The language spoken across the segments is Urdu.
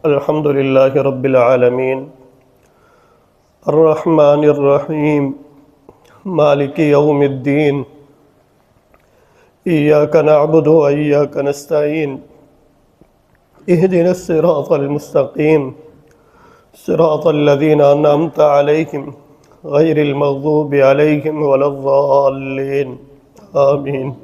الحمد لله رب العالمين الرحمن الرحيم مالك يوم الدين إياك نعبد وإياك نستعين اهدنا الصراط المستقيم صراط الذين أنعمت عليهم غير المغضوب عليهم ولا الضالين آمين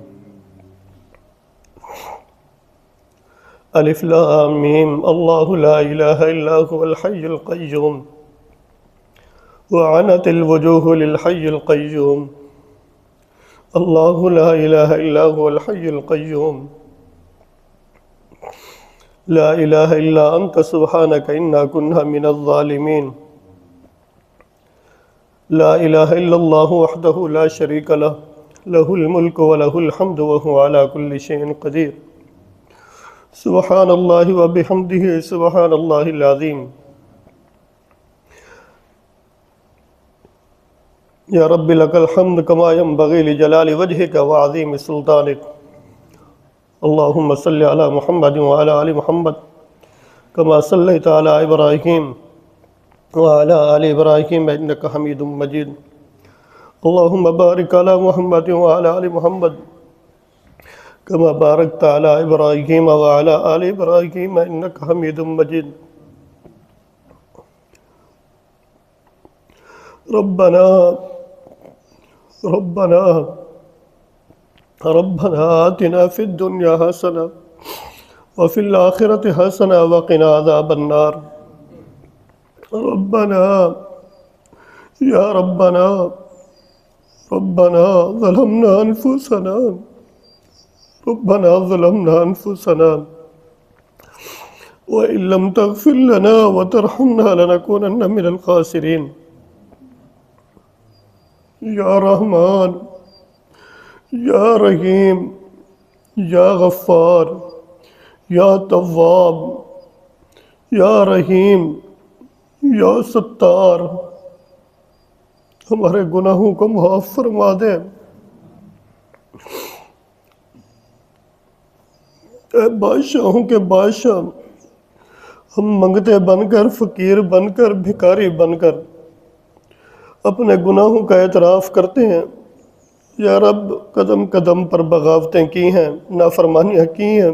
الف لام میم اللہ لا الہ الا هو الحی القیوم وعنت الوجوہ للحی القیوم اللہ لا الہ الا هو الحی القیوم لا الہ الا انت سبحانک انا کنا من الظالمین لا الہ الا اللہ وحدہ لا شریک لہ لہ الملک ولہ الحمد وهو على كل شيء قدیر سبحان اللہ وبحمدہ سبحان اللہ العظیم یا رب لک الحمد کما ينبغی لجلال وجہک وعظیم سلطانک اللہم صلی علی محمد وعلی آل محمد کما صلیت علی ابراہیم وعلی آل ابراہیم انک حمید مجید اللہم بارک علی محمد وعلی آل محمد كما باركت على إبراهيم وعلى آل إبراهيم إنك حميد مجيد ربنا آتنا في الدنيا حسنة وفي الآخرة حسنة وقنا عذاب النار ربنا يا ربنا ظلمنا أنفسنا وإن لم تغفر لنا وترحمنا لنكونن من الخاسرين يا رحمن يا رحيم يا غفار يا تواب يا رحيم يا ستار ہمارے گناہوں کو معاف فرما دے اے بادشاہوں کے بادشاہ، ہم منگتے بن کر، فقیر بن کر، بھکاری بن کر اپنے گناہوں کا اعتراف کرتے ہیں۔ یا رب، قدم قدم پر بغاوتیں کی ہیں، نافرمانیاں کی ہیں۔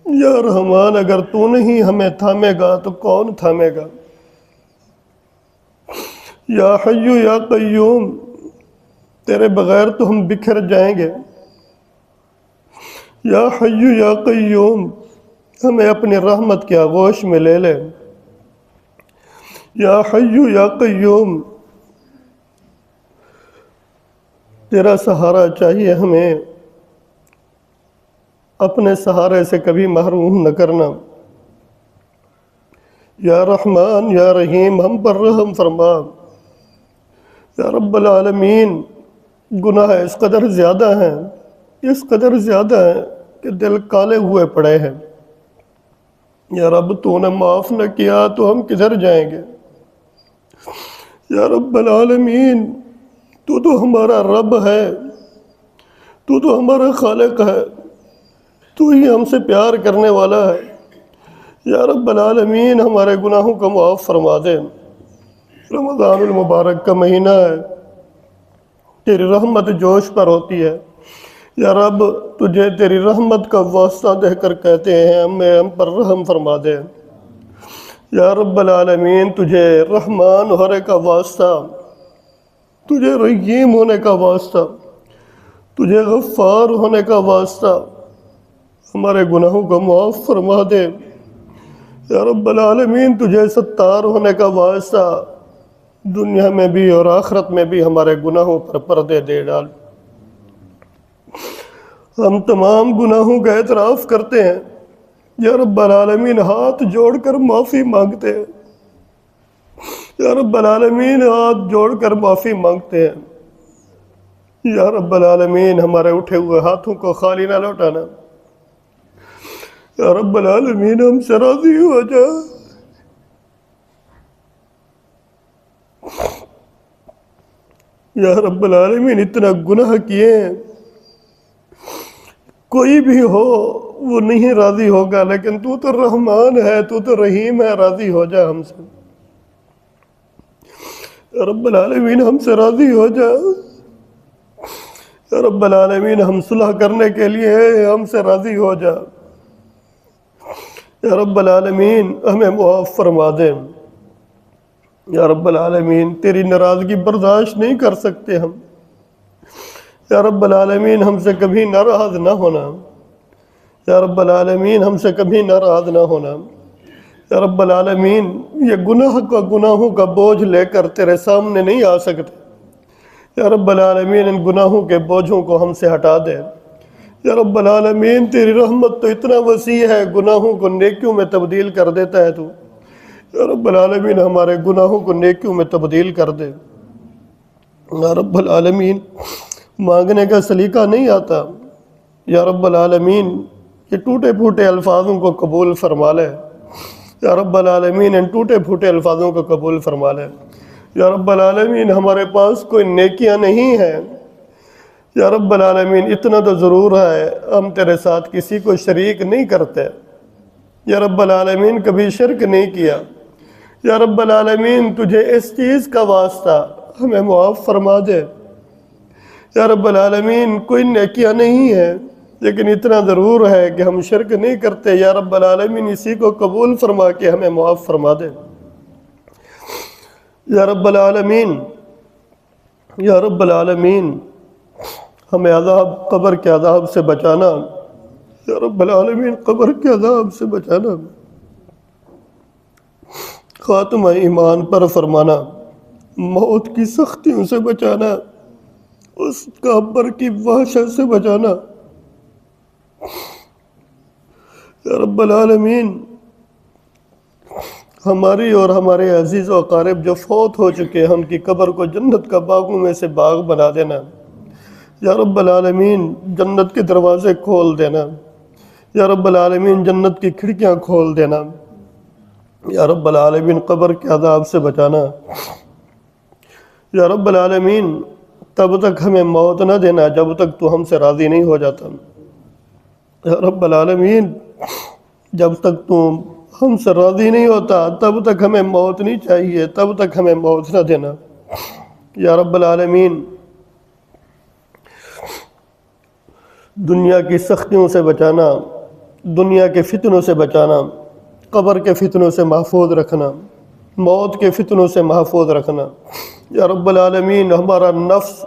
یا رحمان، اگر تو نہیں ہمیں تھامے گا تو کون تھامے گا؟ یا حی یا قیوم، تیرے بغیر تو ہم بکھر جائیں گے۔ یا حی یا قیوم، ہمیں اپنی رحمت کے آغوش میں لے لے۔ یا حی یا قیوم، تیرا سہارا چاہیے ہمیں، اپنے سہارے سے کبھی محروم نہ کرنا۔ یا رحمان یا رحیم، ہم پر رحم فرما۔ یا رب العالمین، گناہ اس قدر زیادہ ہیں، اس قدر زیادہ ہیں کہ دل کالے ہوئے پڑے ہیں۔ یا رب، تو نے معاف نہ کیا تو ہم کدھر جائیں گے؟ یا رب العالمین، تو ہمارا رب ہے، تو ہمارا خالق ہے، تو ہی ہم سے پیار کرنے والا ہے۔ یا رب العالمین، ہمارے گناہوں کو معاف فرما دے۔ رمضان المبارک کا مہینہ ہے، تیری رحمت جوش پر ہوتی ہے۔ یا رب، تجھے تیری رحمت کا واسطہ دے کر کہتے ہیں ہم پر رحم فرما دے۔ یا رب العالمین، تجھے رحمان ہونے کا واسطہ، تجھے رحیم ہونے کا واسطہ، تجھے غفار ہونے کا واسطہ ہمارے گناہوں کو معاف فرما دے۔ یا رب العالمین، تجھے ستار ہونے کا واسطہ، دنیا میں بھی اور آخرت میں بھی ہمارے گناہوں پر پردے دے ڈال۔ ہم تمام گناہوں کا اعتراف کرتے ہیں۔ یا رب العالمین، ہاتھ جوڑ کر معافی مانگتے ہیں۔ یا رب العالمین، ہاتھ جوڑ کر معافی مانگتے ہیں۔ یا رب العالمین، ہمارے اٹھے ہوئے ہاتھوں کو خالی نہ لوٹانا۔ یا رب العالمین، ہم سے راضی ہو جا۔ یا رب العالمین، اتنا گناہ کیے ہیں، کوئی بھی ہو وہ نہیں راضی ہوگا، لیکن تو تو رحمان ہے، تو تو رحیم ہے، راضی ہو جا ہم سے۔ یا رب العالمین ہم سے راضی ہو جا۔ یا رب العالمین ہم صلح کرنے کے لیے ہیں، ہم سے راضی ہو جا۔ یا رب العالمین ہمیں معاف فرما دے۔ یا رب العالمین تیری ناراضگی برداشت نہیں کر سکتے ہم۔ یا رب العالمین ہم سے کبھی ناراض نہ ہونا۔ یا رب العالمین ہم سے کبھی ناراض نہ ہونا۔ یا رب العالمین یہ گناہوں کا بوجھ لے کر تیرے سامنے نہیں آ سکتے۔ یا رب العالمین ان گناہوں کے بوجھوں کو ہم سے ہٹا دے۔ یا رب العالمین تیری رحمت تو اتنا وسیع ہے، گناہوں کو نیکیوں میں تبدیل کر دیتا ہے تو۔ یا رب العالمین ہمارے گناہوں کو نیکیوں میں تبدیل کر دے۔ یا رب العالمین مانگنے کا سلیقہ نہیں آتا، یا رب العالمین یہ ٹوٹے پھوٹے الفاظوں کو قبول فرما لے۔ یا رب العالمین ان ٹوٹے پھوٹے الفاظوں کو قبول فرما لے۔ یا رب العالمین ہمارے پاس کوئی نیکیاں نہیں ہیں، یا رب العالمین اتنا تو ضرور ہے ہم تیرے ساتھ کسی کو شریک نہیں کرتے۔ یا رب العالمین کبھی شرک نہیں کیا۔ یا رب العالمین تجھے اس چیز کا واسطہ ہمیں معاف فرما دے۔ یا رب العالمین کوئی نیکیاں نہیں ہیں، لیکن اتنا ضرور ہے کہ ہم شرک نہیں کرتے۔ یا رب العالمین اسی کو قبول فرما کے ہمیں معاف فرما دے۔ یا رب العالمین، یا رب العالمین ہمیں قبر کے عذاب سے بچانا۔ یا رب العالمین قبر کے عذاب سے بچانا، خاتمہ ایمان پر فرمانا، موت کی سختیوں سے بچانا، اس قبر کی وحشت سے بچانا۔ یا رب العالمین ہماری اور ہمارے عزیز و اقارب جو فوت ہو چکے ہیں ان کی قبر کو جنت کا باغوں میں سے باغ بنا دینا۔ یا رب العالمین جنت کے دروازے کھول دینا۔ یا رب العالمین جنت کی کھڑکیاں کھول دینا۔ یا رب العالمین قبر کے عذاب سے بچانا۔ یا رب العالمین تب تک ہمیں موت نہ دینا جب تک تو ہم سے راضی نہیں ہو جاتا۔ یا رب العالمین جب تک تو ہم سے راضی نہیں ہوتا تب تک ہمیں موت نہیں چاہیے، تب تک ہمیں موت نہ دینا۔ یا رب العالمین دنیا کی سختیوں سے بچانا، دنیا کے فتنوں سے بچانا، قبر کے فتنوں سے محفوظ رکھنا، موت کے فتنوں سے محفوظ رکھنا۔ یا رب العالمین ہمارا نفس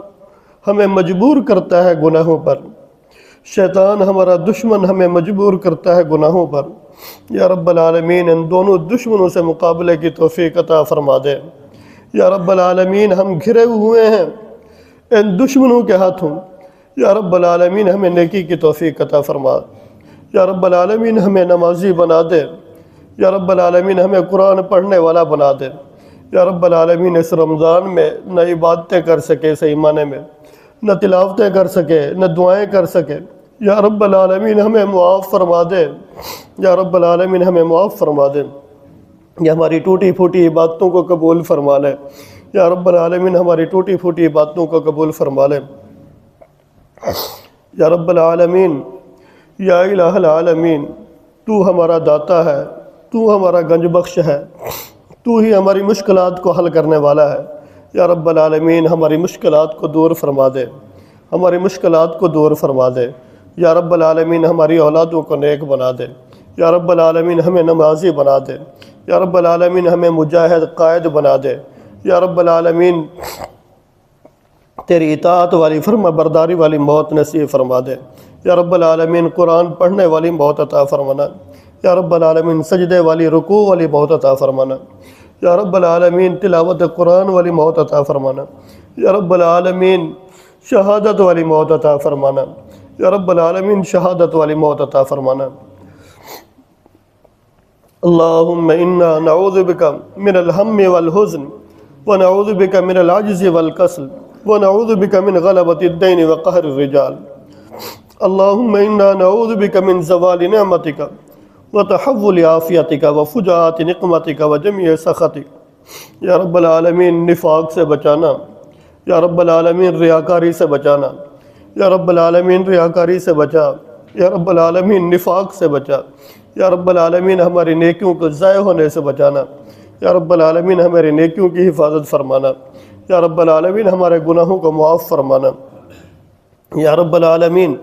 ہمیں مجبور کرتا ہے گناہوں پر، شیطان ہمارا دشمن ہمیں مجبور کرتا ہے گناہوں پر۔ یا رب العالمین ان دونوں دشمنوں سے مقابلے کی توفیق عطا فرما دے۔ یا رب العالمین ہم گھرے ہوئے ہیں ان دشمنوں کے ہاتھوں، یا رب العالمین ہمیں نیکی کی توفیق عطا فرما۔ یا رب العالمین ہمیں نمازی بنا دے۔ یا رب العالمین ہمیں قرآن پڑھنے والا بنا دے۔ یا رب العالمین اس رمضان میں نہ عبادتیں کر سکے صحیح معنی میں، نہ تلاوتیں کر سکے، نہ دعائیں کر سکے، یا رب العالمین ہمیں معاف فرما دے۔ یا رب العالمین ہمیں معاف فرما دے، یا ہماری ٹوٹی پھوٹی عبادتوں کو قبول فرما لے۔ یا رب العالمین ہماری ٹوٹی پھوٹی عبادتوں کو قبول فرما لے۔ یا رب العالمین، یا الہ العالمین تو ہمارا داتا ہے، تو ہمارا گنج بخش ہے، تو ہی ہماری مشکلات کو حل کرنے والا ہے۔ یا رب العالمین ہماری مشکلات کو دور فرما دے، ہماری مشکلات کو دور فرما دے۔ یا رب العالمین ہماری اولادوں کو نیک بنا دے۔ یا رب العالمین ہمیں نمازی بنا دے۔ یا رب العالمین ہمیں مجاہد قائد بنا دے۔ یا رب العالمین تیری اطاعت والی فرما برداری والی موت نصیب فرما دے۔ یا رب العالمین قرآن پڑھنے والی موت عطا فرمانا۔ یا رب العالمین سجدے والی رکوع والی موت عطا فرمانا۔ یا رب العالمین تلاوت قرآن والی موت عطا فرمانا۔ یا رب العالمین شہادت والی موت عطا فرمانا۔ یا رب العالمین شہادت والی موت عطا فرمانا۔ اللہم انا نعوذ بک من الہم والحزن ونعوذ بک من العجز والکسل ونعوذ بک من غلبۃ الدین وقہر الرجال۔ اللہم انا نعوذ بک من زوال نعمتک وتحول عافیتک وفجاءت نقمتک وجمیع سخطک۔ یا رب العالمین نفاق سے بچانا، یا رب العالمین ریاکاری سے بچانا، یا رب العالمین ریاکاری سے بچا، یا رب العالمین نفاق سے بچا، یا رب العالمین ہماری نیکیوں کو ضائع ہونے سے بچانا، یا رب العالمین ہماری نیکیوں کی حفاظت فرمانا، یا رب العالمین ہمارے گناہوں کو معاف فرمانا، یا رب العالمین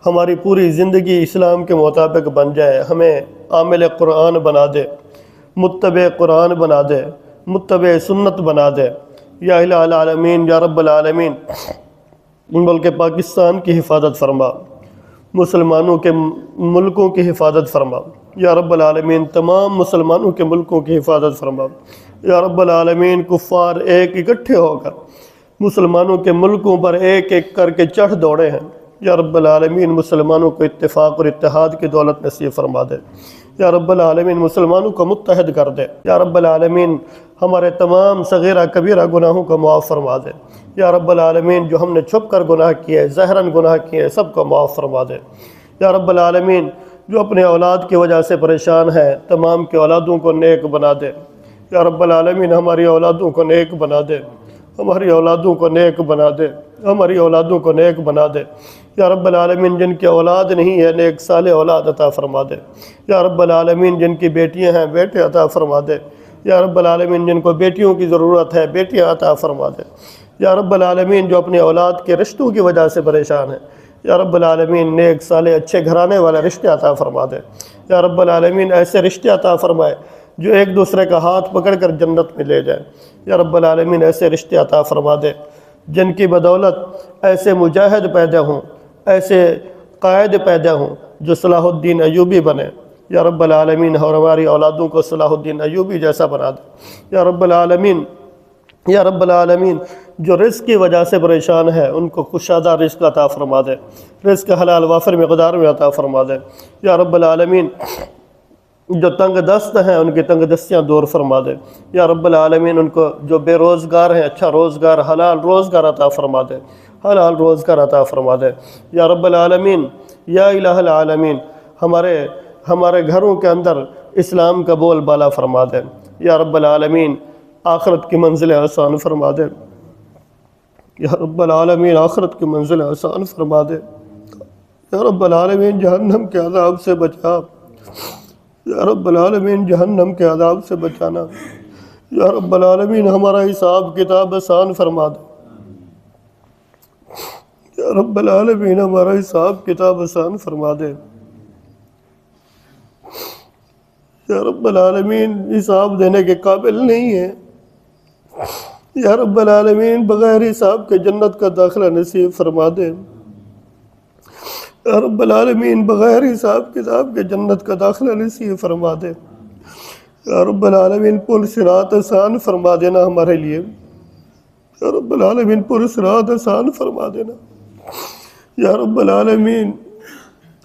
ہماری پوری زندگی اسلام کے مطابق بن جائے، ہمیں عامل قرآن بنا دے، متبع قرآن بنا دے، متبع سنت بنا دے، یا الہ العالمین یا رب العالمین ملک پاکستان کی حفاظت فرما، مسلمانوں کے ملکوں کی حفاظت فرما، یا رب العالمین تمام مسلمانوں کے ملکوں کی حفاظت فرما، یا رب العالمین کفار ایک اکٹھے ہو کر مسلمانوں کے ملکوں پر ایک ایک کر کے چڑھ دوڑے ہیں، یا رب العالمین مسلمانوں کو اتفاق اور اتحاد کی دولت نصیب فرما دے، یا رب العالمین مسلمانوں کو متحد کر دے، یا رب العالمین ہمارے تمام صغیرہ کبیرہ گناہوں کو معاف فرما دے، یا رب العالمین جو ہم نے چھپ کر گناہ کیے، ظاہراً گناہ کیے، سب کو معاف فرما دے، یا رب العالمین جو اپنے اولاد کی وجہ سے پریشان ہے تمام کے اولادوں کو نیک بنا دے، یا رب العالمین ہماری اولادوں کو نیک بنا دے، ہماری اولادوں کو نیک بنا دے، ہماری اولادوں کو نیک بنا دے، یا رب العالمین جن کی اولاد نہیں ہے نیک صالح اولاد عطا فرما دے، یا رب العالمین جن کی بیٹیاں ہیں بیٹے عطا فرما دے، یا رب العالمین جن کو بیٹیوں کی ضرورت ہے بیٹیاں عطا فرما دے، یا رب العالمین جو اپنی اولاد کے رشتوں کی وجہ سے پریشان ہیں، یا رب العالمین نیک صالح اچھے گھرانے والے رشتے عطا فرما دے، یا رب العالمین ایسے رشتے عطا فرمائے جو ایک دوسرے کا ہاتھ پکڑ کر جنت میں لے جائے، یا رب العالمین ایسے رشتے عطا فرما دے جن کی بدولت ایسے مجاہد پیدا ہوں، ایسے قائد پیدا ہوں جو صلاح الدین ایوبی بنے، یا رب العالمین اور ہماری اولادوں کو صلاح الدین ایوبی جیسا بنا دے، یا رب العالمین یا رب العالمین جو رزق کی وجہ سے پریشان ہے ان کو کشادہ رزق عطا فرما دے، رزق حلال وافر مقدار میں عطا فرما دے، یا رب العالمین جو تنگ دست ہیں ان کی تنگ دستیاں دور فرما دے، یا رب العالمین ان کو جو بے روزگار ہیں اچھا روزگار حلال روزگار عطا فرما دے، حلال روزگار عطا فرما دے، یا رب العالمین یا الہ العالمین ہمارے گھروں کے اندر اسلام کا بول بالا فرما دے، یا رب العالمین آخرت کی منزلیں آسان فرما دے، یا رب العالمین آخرت کی منزلیں آسان فرما دے، یا رب العالمین جہنم کے عذاب سے بچا، یا رب العالمین جہنم کے عذاب سے بچانا، یا رب العالمین ہمارا حساب کتاب آسان فرما دے، یا رب العالمین ہمارا حساب کتاب آسان فرما دے، یا رب العالمین حساب دینے کے قابل نہیں ہے، یا رب العالمین بغیر حساب کے جنت کا داخلہ نصیب فرما دے، یا رب العالمین بغیر حساب کتاب کے جنت کا داخلہ نصیب فرما دے، یا رب العالمین پل صراط آسان فرما دینا ہمارے لیے، یا رب العالمین پل صراط آسان فرما دینا، یا رب العالمین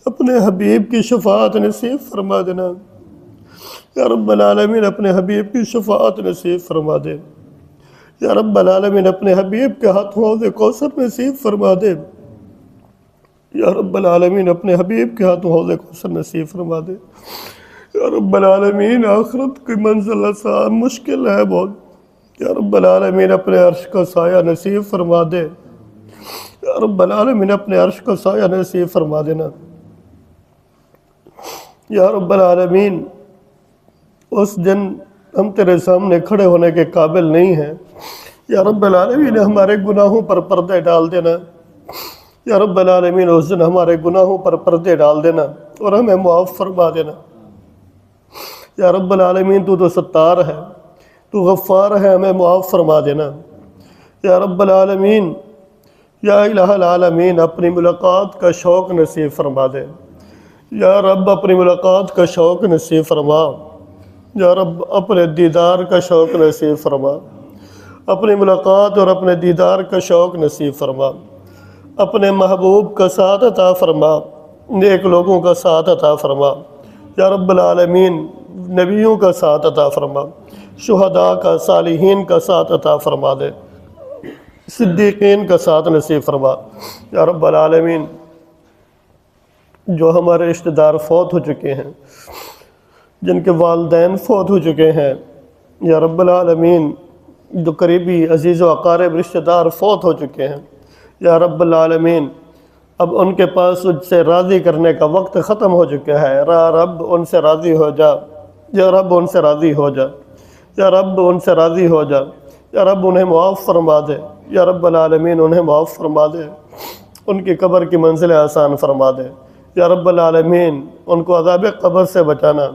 اپنے حبیب کی شفاعت نصیب فرما دینا، یا رب العالمین اپنے حبیب کی شفاعت نصیب فرما دے، یا رب العالمین اپنے حبیب کے ہاتھوں حوض کوثر نصیب فرما دے، یا رب العالمین اپنے حبیب کے ہاتھوں حوض کوثر نصیب فرما دے، یا رب العالمین آخرت کی منزل آسان مشکل ہے بہت، یا رب العالمین اپنے عرش کا سایہ نصیب فرما دے، یا رب العالمین اپنے عرش کا سایہ نصیب فرما دینا، یا رب العالمین اس دن ہم تیرے سامنے کھڑے ہونے کے قابل نہیں ہیں، یا رب العالمین ہمارے گناہوں پر پردے ڈال دینا، یا رب العالمین اس دن ہمارے گناہوں پر پردے ڈال دینا اور ہمیں معاف فرما دینا، یا رب العالمین تو ستار ہے، تو غفار ہے، ہمیں معاف فرما دینا، یا رب العالمین یا الہ العالمین اپنی ملاقات کا شوق نصیب فرما دے، یا رب اپنی ملاقات کا شوق نصیب فرما، یا رب اپنے دیدار کا شوق نصیب فرما، اپنی ملاقات اور اپنے دیدار کا شوق نصیب فرما، اپنے محبوب کا ساتھ عطا فرما، نیک لوگوں کا ساتھ عطا فرما، یا رب العالمین نبیوں کا ساتھ عطا فرما، شہداء کا صالحین کا ساتھ عطا فرما دے، صدیقین کا ساتھ نصیب فرما، یا رب العالمین جو ہمارے رشتہ دار فوت ہو چکے ہیں، جن کے والدین فوت ہو چکے ہیں، یا رب العالمین جو قریبی عزیز و اقارب رشتہ دار فوت ہو چکے ہیں، یا رب العالمین اب ان کے پاس تجھ سے راضی کرنے کا وقت ختم ہو چکا ہے۔ یا رب ان سے راضی ہو جا، یا رب ان سے راضی ہو جا، یا رب ان سے راضی ہو جا، یا رب انہیں معاف فرما دے، یا رب العالمین انہیں معاف فرما دے، ان کی قبر کی منزلیں آسان فرما دے، یا رب العالمین ان کو عذاب قبر سے بچانا،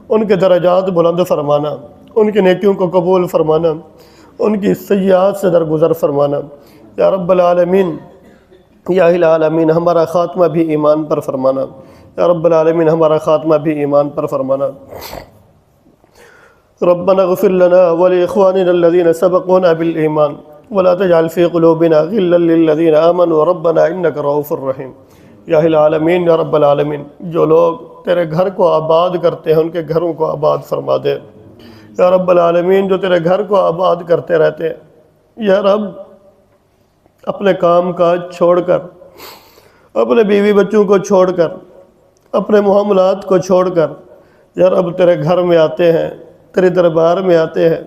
ان کے درجات بلند فرمانا، ان کی نیکیوں کو قبول فرمانا، ان کی سیئات سے درگزر فرمانا، یا رب العالمین یا الہ العالمین ہمارا خاتمہ بھی ایمان پر فرمانا، یا رب العالمین ہمارا خاتمہ بھی ایمان پر فرمانا۔ ربنا اغفر لنا ولإخواننا الذين سبقونا بالإيمان ولا تجعل في قلوبنا غلا للذين آمنوا ربنا إنك رؤوف رحيم۔ یا الہ العالمین یا رب العالمین جو لوگ تیرے گھر کو آباد کرتے ہیں ان کے گھروں کو آباد فرما دے، یا رب العالمین جو تیرے گھر کو آباد کرتے رہتے ہیں، یا رب اپنے کام کاج چھوڑ کر، اپنے بیوی بچوں کو چھوڑ کر، اپنے معاملات کو چھوڑ کر، یا رب تیرے گھر میں آتے ہیں، تیرے دربار میں آتے ہیں،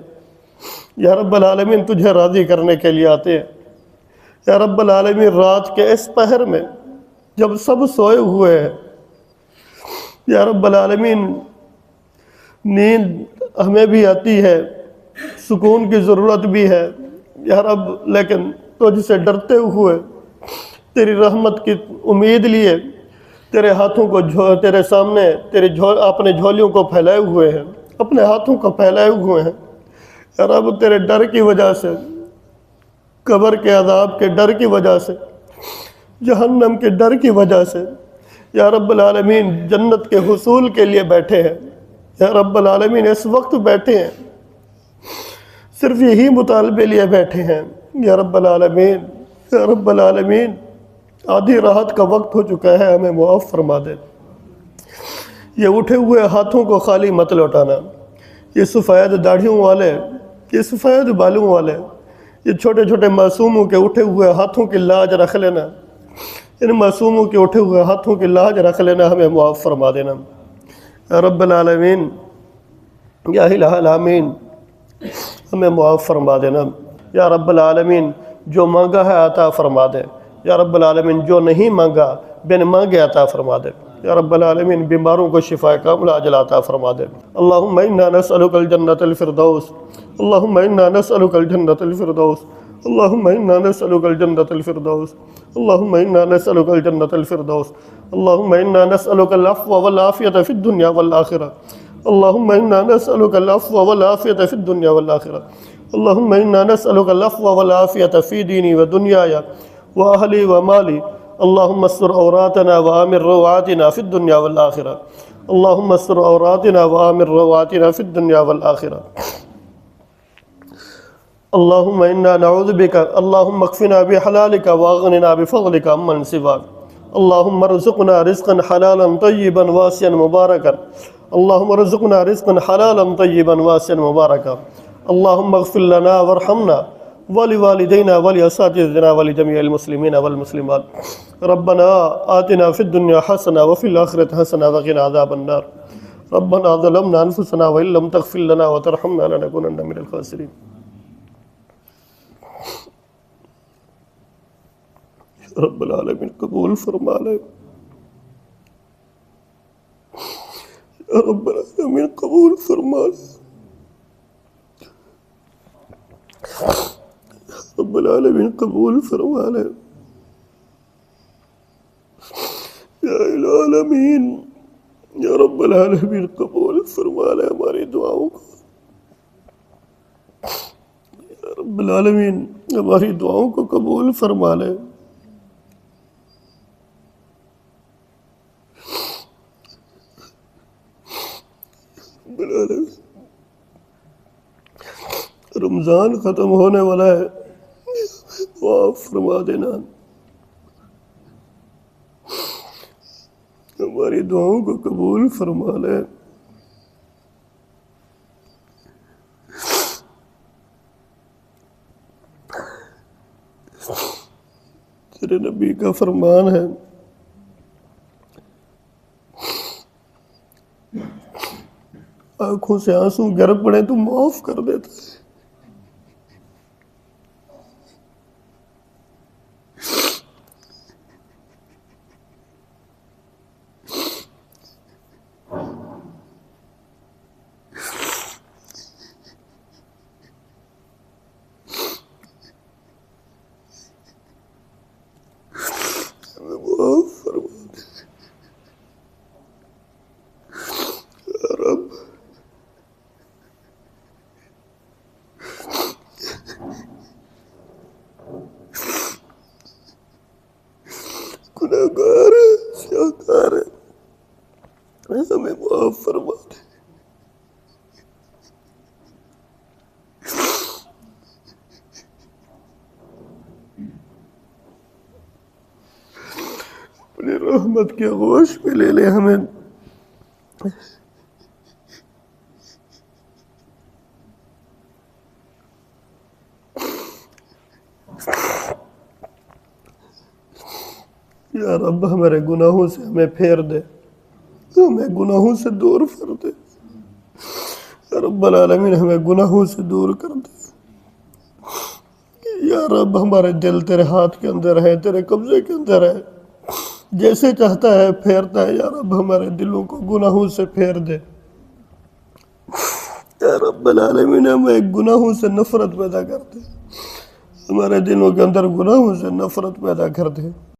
یا رب العالمین تجھے راضی کرنے کے لیے آتے ہیں۔ یا رب العالمین رات کے اس پہر میں جب سب سوئے ہوئے ہیں، یا رب العالمین نیند ہمیں بھی آتی ہے، سکون کی ضرورت بھی ہے یا رب، لیکن تجھ سے ڈرتے ہوئے تیری رحمت کی امید لیے تیرے ہاتھوں کو تیرے سامنے اپنے جھولیوں کو پھیلائے ہوئے ہیں، اپنے ہاتھوں کو پھیلائے ہوئے ہیں۔ یا رب تیرے ڈر کی وجہ سے، قبر کے عذاب کے ڈر کی وجہ سے، جہنم کے ڈر کی وجہ سے، یا رب العالمین جنت کے حصول کے لیے بیٹھے ہیں۔ یا رب العالمین اس وقت بیٹھے ہیں، صرف یہی مطالبے لیے بیٹھے ہیں۔ یا رب العالمین، یا رب العالمین آدھی رات کا وقت ہو چکا ہے، ہمیں معاف فرما دے۔ یہ اٹھے ہوئے ہاتھوں کو خالی مت لوٹانا، یہ سفید داڑھیوں والے، یہ سفید بالوں والے، یہ چھوٹے چھوٹے معصوموں کے اٹھے ہوئے ہاتھوں کی لاج رکھ لینا، ان معصوموں کے اٹھے ہوئے ہاتھوں کی لاج رکھ لینا، ہمیں معاف فرما دینا۔ یا رب العالمین یا الہ العالمین ہمیں معاف فرما دینا۔ یا رب العالمین جو مانگا ہے عطا فرما دے، یا رب العالمین جو نہیں مانگا بن مانگے عطا فرما دے۔ یا رب العالمین بیماروں کو شفا کاملہ عاجلہ عطا فرما دے۔ اللہم انا نسألک الجنۃ الفردوس، اللہم انا نسألک الجنۃ الفردوس، اللہم انا نسألک الجنۃ الفردوس، اللہم انا نسألک الجنۃ الفردوس، اللہم انا نسألک العفو والعافیۃ فی الدنیا والآخرہ، اللہم انا نسألک العفو والعافیۃ فی الدنیا والآخرہ، اللہم انا نسألک العفو والعافیۃ فی دینی ودنیایا واہلی ومالی، اللہم استر عوراتنا وآمن روعاتنا فی الدنیا والآخرہ، اللہم استر عوراتنا وآمن روعاتنا فی الدنیا والآخرہ، اللہم انا نعوذ بک، اللہم اکفنا بحلالک واغننا بفضلک عمن سواک، اللہم ارزقنا رزقا حلالا طیبا واسعا مبارکا، اللہم ارزقنا رزقا حلالا طیبا واسعا مبارکا، اللہم اغفر لنا وارحمنا ولوالدینا ولاساتذتنا ولجميع المسلمین والمسلمات، ربنا آتنا فی الدنیا حسنہ وفی الآخرۃ حسنہ وقنا عذاب النار، ربنا ظلمنا انفسنا وإن لم تغفر لنا وترحمنا لنکونن من الخاسرین۔ رب العالمین قبول فرما لے، رب العالمین قبول فرما لے، رب العالمین قبول فرما لے، یا الہ العالمین یا رب العالمین قبول فرما لے ہماری دعاؤں کو، یا رب العالمین ہماری دعاؤں کو قبول فرما لے۔ رمضان ختم ہونے والا ہے، معاف فرما دینا، ہماری دعاؤں کو قبول فرما لے۔ تیرے نبی کا فرمان ہے، آنکھوں سے آنسو گر پڑے تو معاف کر دیتا ہے۔ رحمت کے گوش میں لے لے ہمیں. یا رب ہمارے گناہوں سے ہمیں پھیر دے، ہمیں گناہوں سے دور کر دے. یا رب العالمین ہمیں گناہوں سے دور کر دے. یا رب ہمارے دل تیرے ہاتھ کے اندر ہے، تیرے قبضے کے اندر ہے، جیسے چاہتا ہے پھیرتا ہے. یا رب ہمارے دلوں کو گناہوں سے پھیر دے. یا رب العالمین ہمیں گناہوں سے نفرت پیدا کر دے، ہمارے دلوں کے اندر گناہوں سے نفرت پیدا کر دے.